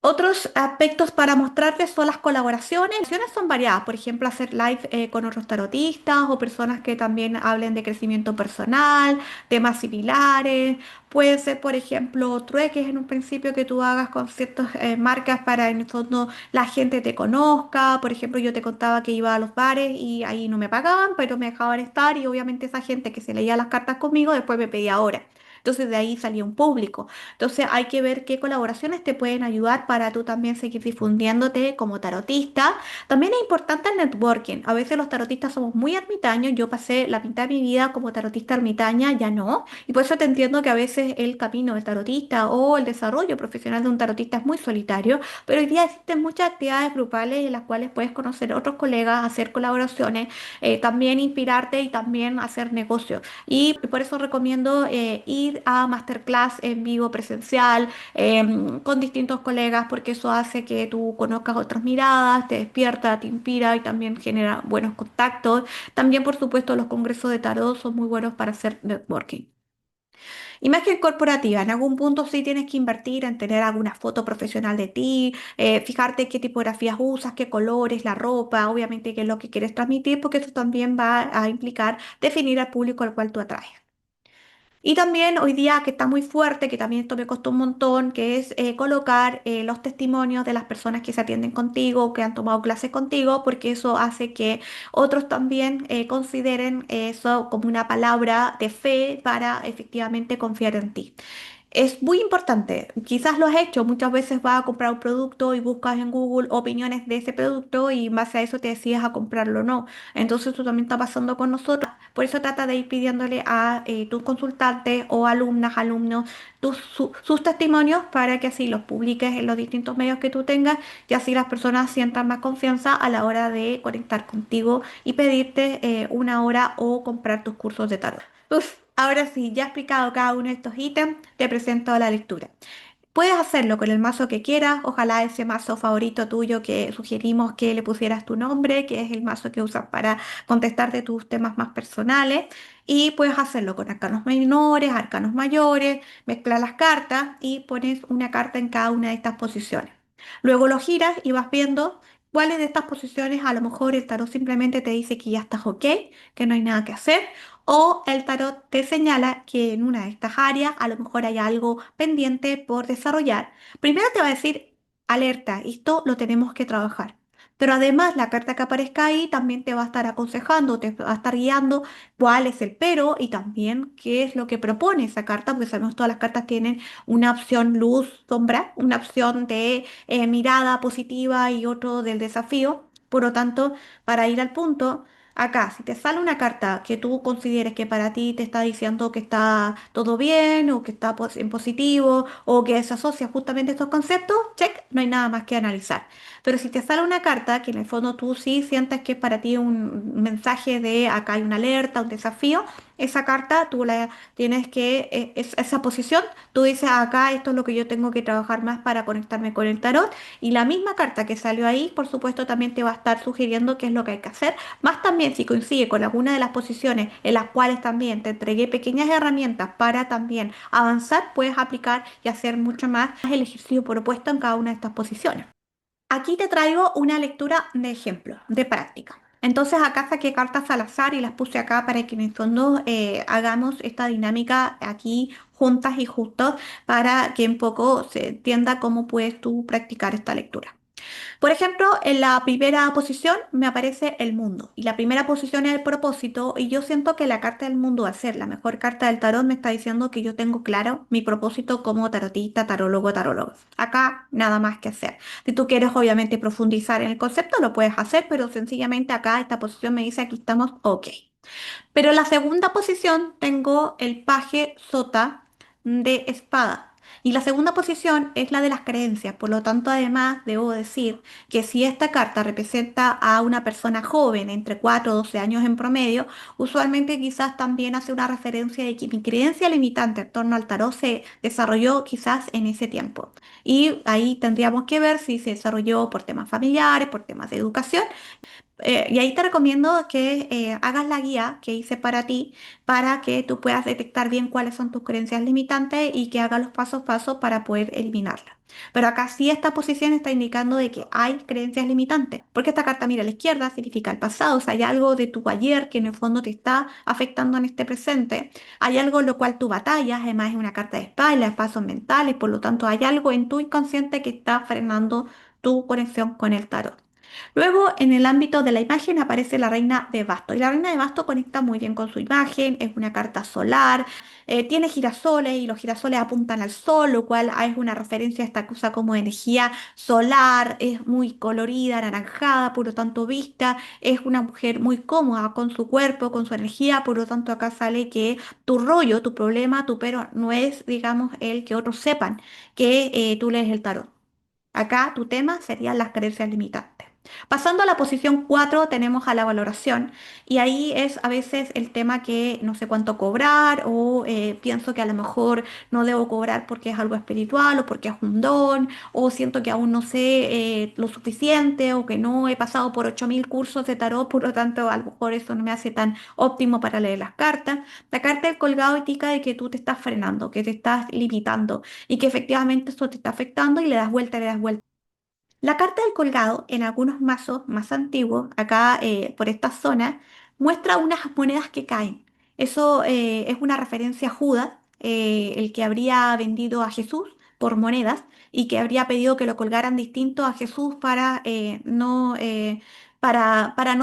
Otros aspectos para mostrarte son las colaboraciones. Las colaboraciones son variadas, por ejemplo, hacer live con otros tarotistas o personas que también hablen de crecimiento personal, temas similares. Puede ser, por ejemplo, trueques en un principio que tú hagas con ciertas marcas para en el fondo la gente te conozca. Por ejemplo, yo te contaba que iba a los bares y ahí no me pagaban, pero me dejaban estar y obviamente esa gente que se leía las cartas conmigo después me pedía horas. Entonces de ahí salía un público. Entonces hay que ver qué colaboraciones te pueden ayudar para tú también seguir difundiéndote como tarotista. También es importante el networking. A veces los tarotistas somos muy ermitaños. Yo pasé la mitad de mi vida como tarotista ermitaña, ya no. Y por eso te entiendo que a veces el camino del tarotista o el desarrollo profesional de un tarotista es muy solitario. Pero hoy día existen muchas actividades grupales en las cuales puedes conocer a otros colegas, hacer colaboraciones, también inspirarte y también hacer negocios. Y por eso recomiendo ir a masterclass en vivo presencial con distintos colegas porque eso hace que tú conozcas otras miradas, te despierta, te inspira y también genera buenos contactos. También, por supuesto, los congresos de tarot son muy buenos para hacer networking. Imagen corporativa. En algún punto sí tienes que invertir en tener alguna foto profesional de ti, fijarte qué tipografías usas, qué colores, la ropa, obviamente qué es lo que quieres transmitir, porque eso también va a implicar definir al público al cual tú atraes. Y también hoy día que está muy fuerte, que también esto me costó un montón, que es colocar los testimonios de las personas que se atienden contigo, que han tomado clases contigo, porque eso hace que otros también consideren eso como una palabra de fe para efectivamente confiar en ti. Es muy importante, quizás lo has hecho, muchas veces vas a comprar un producto y buscas en Google opiniones de ese producto y en base a eso te decides a comprarlo o no. Entonces esto también está pasando con nosotros. Por eso trata de ir pidiéndole a tus consultantes o alumnas, alumnos, sus testimonios para que así los publiques en los distintos medios que tú tengas y así las personas sientan más confianza a la hora de conectar contigo y pedirte una hora o comprar tus cursos de tarot. Uf, ahora sí, ya he explicado cada uno de estos ítems, te presento la lectura. Puedes hacerlo con el mazo que quieras, ojalá ese mazo favorito tuyo que sugerimos que le pusieras tu nombre, que es el mazo que usas para contestarte tus temas más personales. Y puedes hacerlo con arcanos menores, arcanos mayores, mezclar las cartas y pones una carta en cada una de estas posiciones. Luego lo giras y vas viendo cuáles de estas posiciones a lo mejor el tarot simplemente te dice que ya estás ok, que no hay nada que hacer, o el tarot te señala que en una de estas áreas a lo mejor hay algo pendiente por desarrollar. Primero te va a decir, alerta, esto lo tenemos que trabajar. Pero además la carta que aparezca ahí también te va a estar aconsejando, te va a estar guiando cuál es el pero y también qué es lo que propone esa carta, porque sabemos que todas las cartas tienen una opción luz, sombra, una opción de mirada positiva y otro del desafío. Por lo tanto, para ir al punto, acá, si te sale una carta que tú consideres que para ti te está diciendo que está todo bien o que está en positivo o que se asocia justamente a estos conceptos, check, no hay nada más que analizar. Pero si te sale una carta que en el fondo tú sí sientes que es para ti un mensaje de acá hay una alerta, un desafío, esa carta tú la tienes que, esa posición, tú dices acá esto es lo que yo tengo que trabajar más para conectarme con el tarot y la misma carta que salió ahí, por supuesto, también te va a estar sugiriendo qué es lo que hay que hacer. Más también si coincide con alguna de las posiciones en las cuales también te entregué pequeñas herramientas para también avanzar, puedes aplicar y hacer mucho más el ejercicio propuesto en cada una de estas posiciones. Aquí te traigo una lectura de ejemplo, de práctica. Entonces acá saqué cartas al azar y las puse acá para que en el fondo hagamos esta dinámica aquí juntas y justos para que un poco se entienda cómo puedes tú practicar esta lectura. Por ejemplo, en la primera posición me aparece el mundo y la primera posición es el propósito y yo siento que la carta del mundo va a ser la mejor carta del tarot me está diciendo que yo tengo claro mi propósito como tarotista, tarólogo, tarólogo. Acá nada más que hacer. Si tú quieres obviamente profundizar en el concepto lo puedes hacer, pero sencillamente acá esta posición me dice aquí estamos ok. Pero en la segunda posición tengo el paje sota de espada. Y la segunda posición es la de las creencias. Por lo tanto, además, debo decir que si esta carta representa a una persona joven, entre 4 o 12 años en promedio, usualmente quizás también hace una referencia de que mi creencia limitante en torno al tarot se desarrolló quizás en ese tiempo. Y ahí tendríamos que ver si se desarrolló por temas familiares, por temas de educación y ahí te recomiendo que hagas la guía que hice para ti para que tú puedas detectar bien cuáles son tus creencias limitantes y que hagas los pasos a paso para poder eliminarlas. Pero acá sí esta posición está indicando de que hay creencias limitantes, porque esta carta mira a la izquierda significa el pasado, o sea, hay algo de tu ayer que en el fondo te está afectando en este presente, hay algo en lo cual tú batallas, además es una carta de espada y las espadas son mentales, por lo tanto hay algo en tu inconsciente que está frenando tu conexión con el tarot. Luego, en el ámbito de la imagen aparece la reina de basto. Y la reina de basto conecta muy bien con su imagen, es una carta solar, tiene girasoles y los girasoles apuntan al sol, lo cual es una referencia a esta cosa como energía solar, es muy colorida, anaranjada, por lo tanto vista, es una mujer muy cómoda con su cuerpo, con su energía, por lo tanto acá sale que tu rollo, tu problema, tu pero no es, digamos, el que otros sepan que tú lees el tarot. Acá tu tema serían las creencias limitantes. Pasando a la posición 4 tenemos a la valoración y ahí es a veces el tema que no sé cuánto cobrar o pienso que a lo mejor no debo cobrar porque es algo espiritual o porque es un don o siento que aún no sé lo suficiente o que no he pasado por 8000 cursos de tarot, por lo tanto a lo mejor eso no me hace tan óptimo para leer las cartas. La carta del colgado indica de que tú te estás frenando, que te estás limitando y que efectivamente esto te está afectando y le das vuelta, le das vuelta. La carta del colgado en algunos mazos más antiguos, acá por esta zona, muestra unas monedas que caen. Eso es una referencia a Judas, el que habría vendido a Jesús por monedas y que habría pedido que lo colgaran distinto a Jesús para no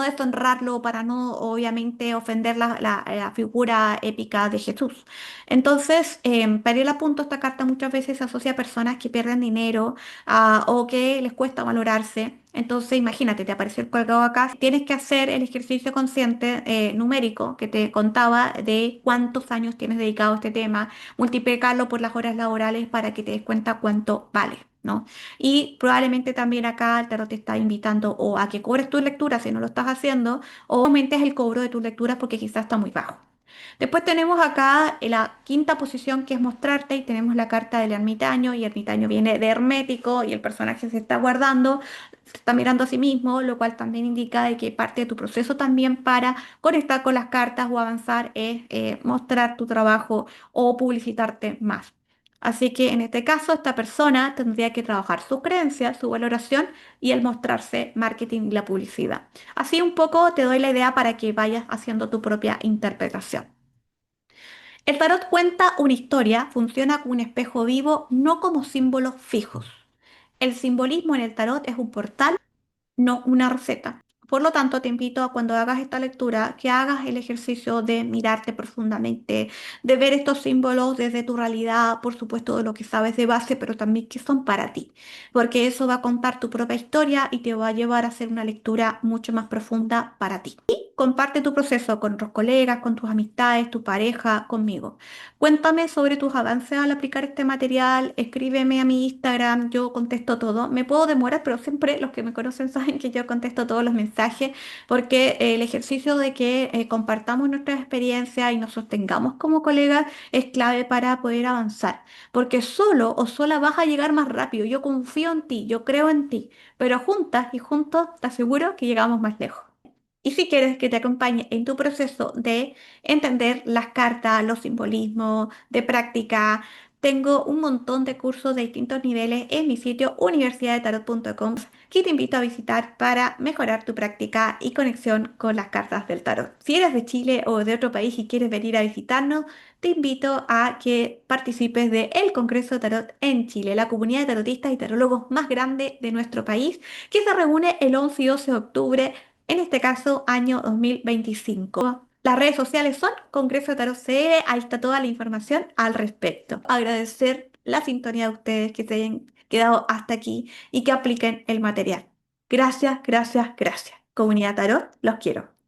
deshonrarlo, para no obviamente ofender la figura épica de Jesús. Entonces, para el apunto, esta carta muchas veces se asocia a personas que pierden dinero o que les cuesta valorarse. Entonces, imagínate, te apareció el colgado acá. Tienes que hacer el ejercicio consciente numérico que te contaba de cuántos años tienes dedicado a este tema, multiplicarlo por las horas laborales para que te des cuenta cuánto vale, ¿no? Y probablemente también acá el tarot te está invitando o a que cobres tu lectura si no lo estás haciendo, o aumentes el cobro de tus lecturas porque quizás está muy bajo. Después tenemos acá la quinta posición que es mostrarte y tenemos la carta del ermitaño y el ermitaño viene de hermético y el personaje se está guardando, se está mirando a sí mismo, lo cual también indica de que parte de tu proceso también para conectar con las cartas o avanzar es mostrar tu trabajo o publicitarte más. Así que en este caso esta persona tendría que trabajar sus creencias, su valoración y el mostrarse marketing y la publicidad. Así un poco te doy la idea para que vayas haciendo tu propia interpretación. El tarot cuenta una historia, funciona como un espejo vivo, no como símbolos fijos. El simbolismo en el tarot es un portal, no una receta. Por lo tanto, te invito a cuando hagas esta lectura que hagas el ejercicio de mirarte profundamente, de ver estos símbolos desde tu realidad, por supuesto de lo que sabes de base, pero también que son para ti, porque eso va a contar tu propia historia y te va a llevar a hacer una lectura mucho más profunda para ti. comparte tu proceso con otros colegas, con tus amistades, tu pareja, conmigo. Cuéntame sobre tus avances al aplicar este material, escríbeme a mi Instagram, yo contesto todo. Me puedo demorar, pero siempre los que me conocen saben que yo contesto todos los mensajes porque el ejercicio de que compartamos nuestras experiencias y nos sostengamos como colegas es clave para poder avanzar. Porque solo o sola vas a llegar más rápido. Yo confío en ti, yo creo en ti, pero juntas y juntos te aseguro que llegamos más lejos. Y si quieres que te acompañe en tu proceso de entender las cartas, los simbolismos, de práctica, tengo un montón de cursos de distintos niveles en mi sitio universidaddetarot.com que te invito a visitar para mejorar tu práctica y conexión con las cartas del tarot. Si eres de Chile o de otro país y quieres venir a visitarnos, te invito a que participes del Congreso de Tarot en Chile, la comunidad de tarotistas y tarólogos más grande de nuestro país, que se reúne el 11 y 12 de octubre, en este caso año 2025. Las redes sociales son Congreso de Tarot CR, ahí está toda la información al respecto. Agradecer la sintonía de ustedes que se hayan quedado hasta aquí y que apliquen el material. Gracias, gracias, gracias. Comunidad Tarot, los quiero.